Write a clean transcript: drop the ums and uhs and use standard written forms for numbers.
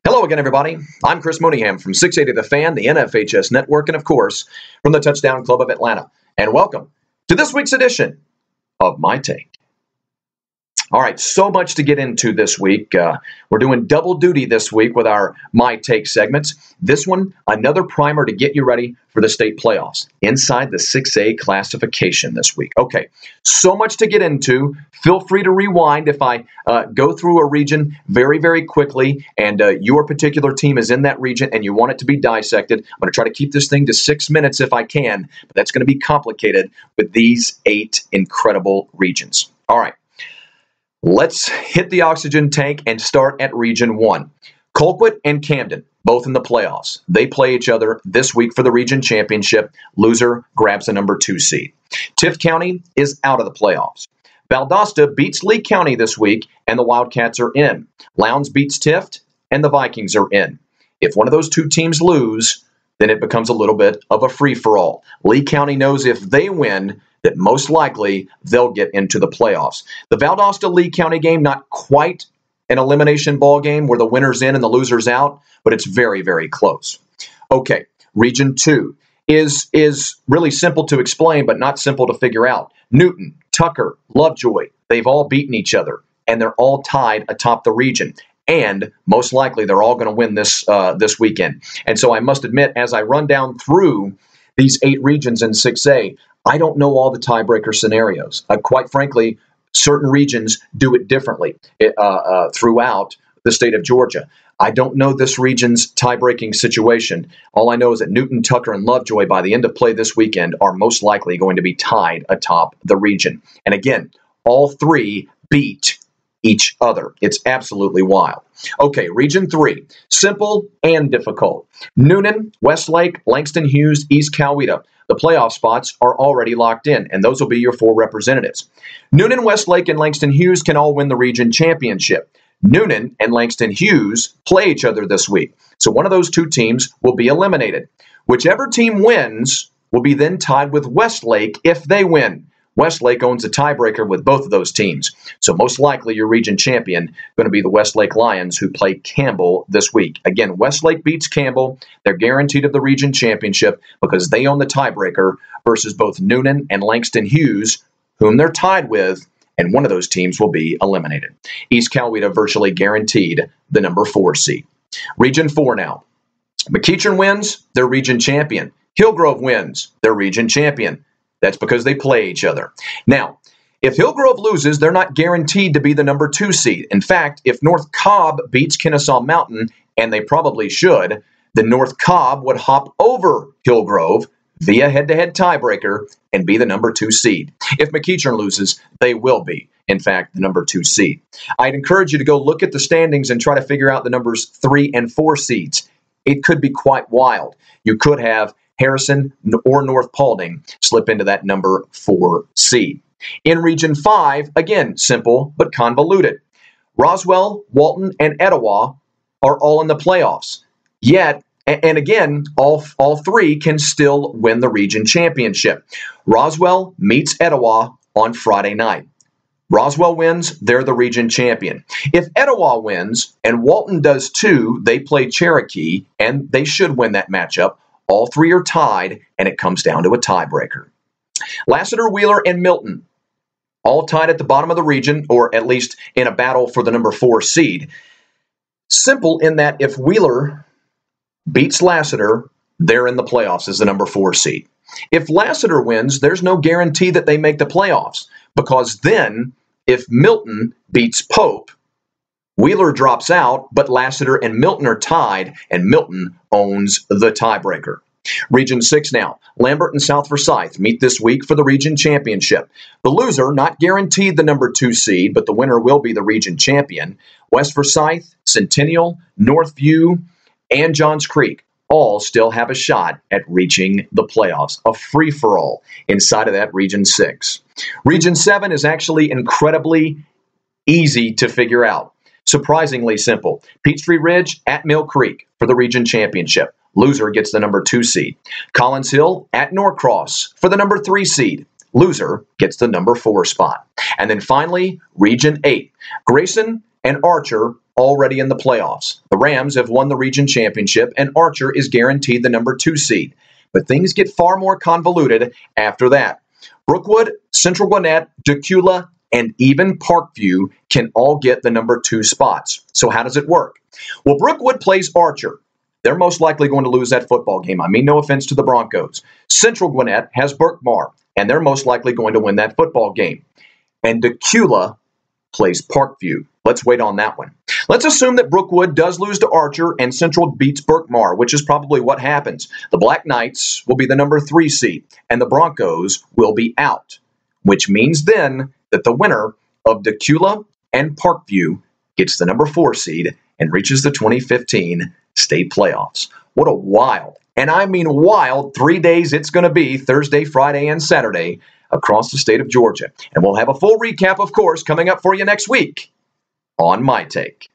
Hello again, everybody. I'm Chris Mooneyham from 680 The Fan, the NFHS Network, and of course, from the Touchdown Club of Atlanta. And welcome to this week's edition of My Take. All right, so much to get into this week. We're doing double duty this week with our My Take segments. This one, another primer to get you ready for the state playoffs inside the 6A classification this week. Okay, so much to get into. Feel free to rewind if I go through a region very, very quickly and your particular team is in that region and you want it to be dissected. I'm going to try to keep this thing to 6 minutes if I can, but that's going to be complicated with these 8 incredible regions. All right. Let's hit the oxygen tank and start at Region 1. Colquitt and Camden, both in the playoffs. They play each other this week for the region championship. Loser grabs the number 2 seed. Tift County is out of the playoffs. Valdosta beats Lee County this week, and the Wildcats are in. Lowndes beats Tift, and the Vikings are in. If one of those two teams lose, then it becomes a little bit of a free-for-all. Lee County knows if they win, that most likely they'll get into the playoffs. The Valdosta-Lee County game, not quite an elimination ball game where the winner's in and the loser's out, but it's very, very close. Okay, Region 2 is really simple to explain, but not simple to figure out. Newton, Tucker, Lovejoy, they've all beaten each other, and they're all tied atop the region. And most likely they're all going to win this weekend. And so I must admit, as I run down through these 8 regions in 6A, I don't know all the tiebreaker scenarios. Quite frankly, certain regions do it differently throughout the state of Georgia. I don't know this region's tie-breaking situation. All I know is that Newton, Tucker, and Lovejoy, by the end of play this weekend, are most likely going to be tied atop the region. And again, all 3 beat each other. It's absolutely wild. Okay, Region 3, simple and difficult. Newnan, Westlake, Langston Hughes, East Coweta. The playoff spots are already locked in, and those will be your 4 representatives. Newnan, Westlake, and Langston Hughes can all win the region championship. Newnan and Langston Hughes play each other this week, so one of those 2 teams will be eliminated. Whichever team wins will be then tied with Westlake if they win. Westlake owns a tiebreaker with both of those teams. So most likely your region champion going to be the Westlake Lions, who play Campbell this week. Again, Westlake beats Campbell. They're guaranteed of the region championship because they own the tiebreaker versus both Newnan and Langston Hughes, whom they're tied with, and one of those teams will be eliminated. East Coweta virtually guaranteed the number 4 seed. Region 4 now. McEachern wins, they're region champion. Hillgrove wins, they're region champion. That's because they play each other. Now, if Hillgrove loses, they're not guaranteed to be the number 2 seed. In fact, if North Cobb beats Kennesaw Mountain, and they probably should, then North Cobb would hop over Hillgrove via head-to-head tiebreaker and be the number 2 seed. If McEachern loses, they will be, in fact, the number 2 seed. I'd encourage you to go look at the standings and try to figure out the numbers 3 and 4 seeds. It could be quite wild. You could have Harrison or North Paulding slip into that number 4 seed. In Region 5, again, simple but convoluted. Roswell, Walton, and Etowah are all in the playoffs. Yet, and again, all 3 can still win the region championship. Roswell meets Etowah on Friday night. Roswell wins, they're the region champion. If Etowah wins and Walton does too, they play Cherokee, and they should win that matchup. All 3 are tied, and it comes down to a tiebreaker. Lassiter, Wheeler, and Milton, all tied at the bottom of the region, or at least in a battle for the number 4 seed. Simple in that if Wheeler beats Lassiter, they're in the playoffs as the number 4 seed. If Lassiter wins, there's no guarantee that they make the playoffs, because then if Milton beats Pope, Wheeler drops out, but Lassiter and Milton are tied, and Milton owns the tiebreaker. Region 6 now. Lambert and South Forsyth meet this week for the region championship. The loser, not guaranteed the number 2 seed, but the winner will be the region champion. West Forsyth, Centennial, Northview, and Johns Creek all still have a shot at reaching the playoffs. A free-for-all inside of that Region 6. Region 7 is actually incredibly easy to figure out. Surprisingly simple. Peachtree Ridge at Mill Creek for the region championship. Loser gets the number 2 seed. Collins Hill at Norcross for the number 3 seed. Loser gets the number 4 spot. And then finally, Region 8. Grayson and Archer already in the playoffs. The Rams have won the region championship, and Archer is guaranteed the number 2 seed. But things get far more convoluted after that. Brookwood, Central Gwinnett, Decula, and even Parkview can all get the number 2 spots. So how does it work? Well, Brookwood plays Archer. They're most likely going to lose that football game. I mean, no offense to the Broncos. Central Gwinnett has Berkmar, and they're most likely going to win that football game. And Decula plays Parkview. Let's wait on that one. Let's assume that Brookwood does lose to Archer and Central beats Berkmar, which is probably what happens. The Black Knights will be the number 3 seed, and the Broncos will be out, which means then that the winner of Decula and Parkview gets the number 4 seed and reaches the 2015 state playoffs. What a wild, and I mean wild, 3 days it's going to be, Thursday, Friday, and Saturday, across the state of Georgia. And we'll have a full recap, of course, coming up for you next week on My Take.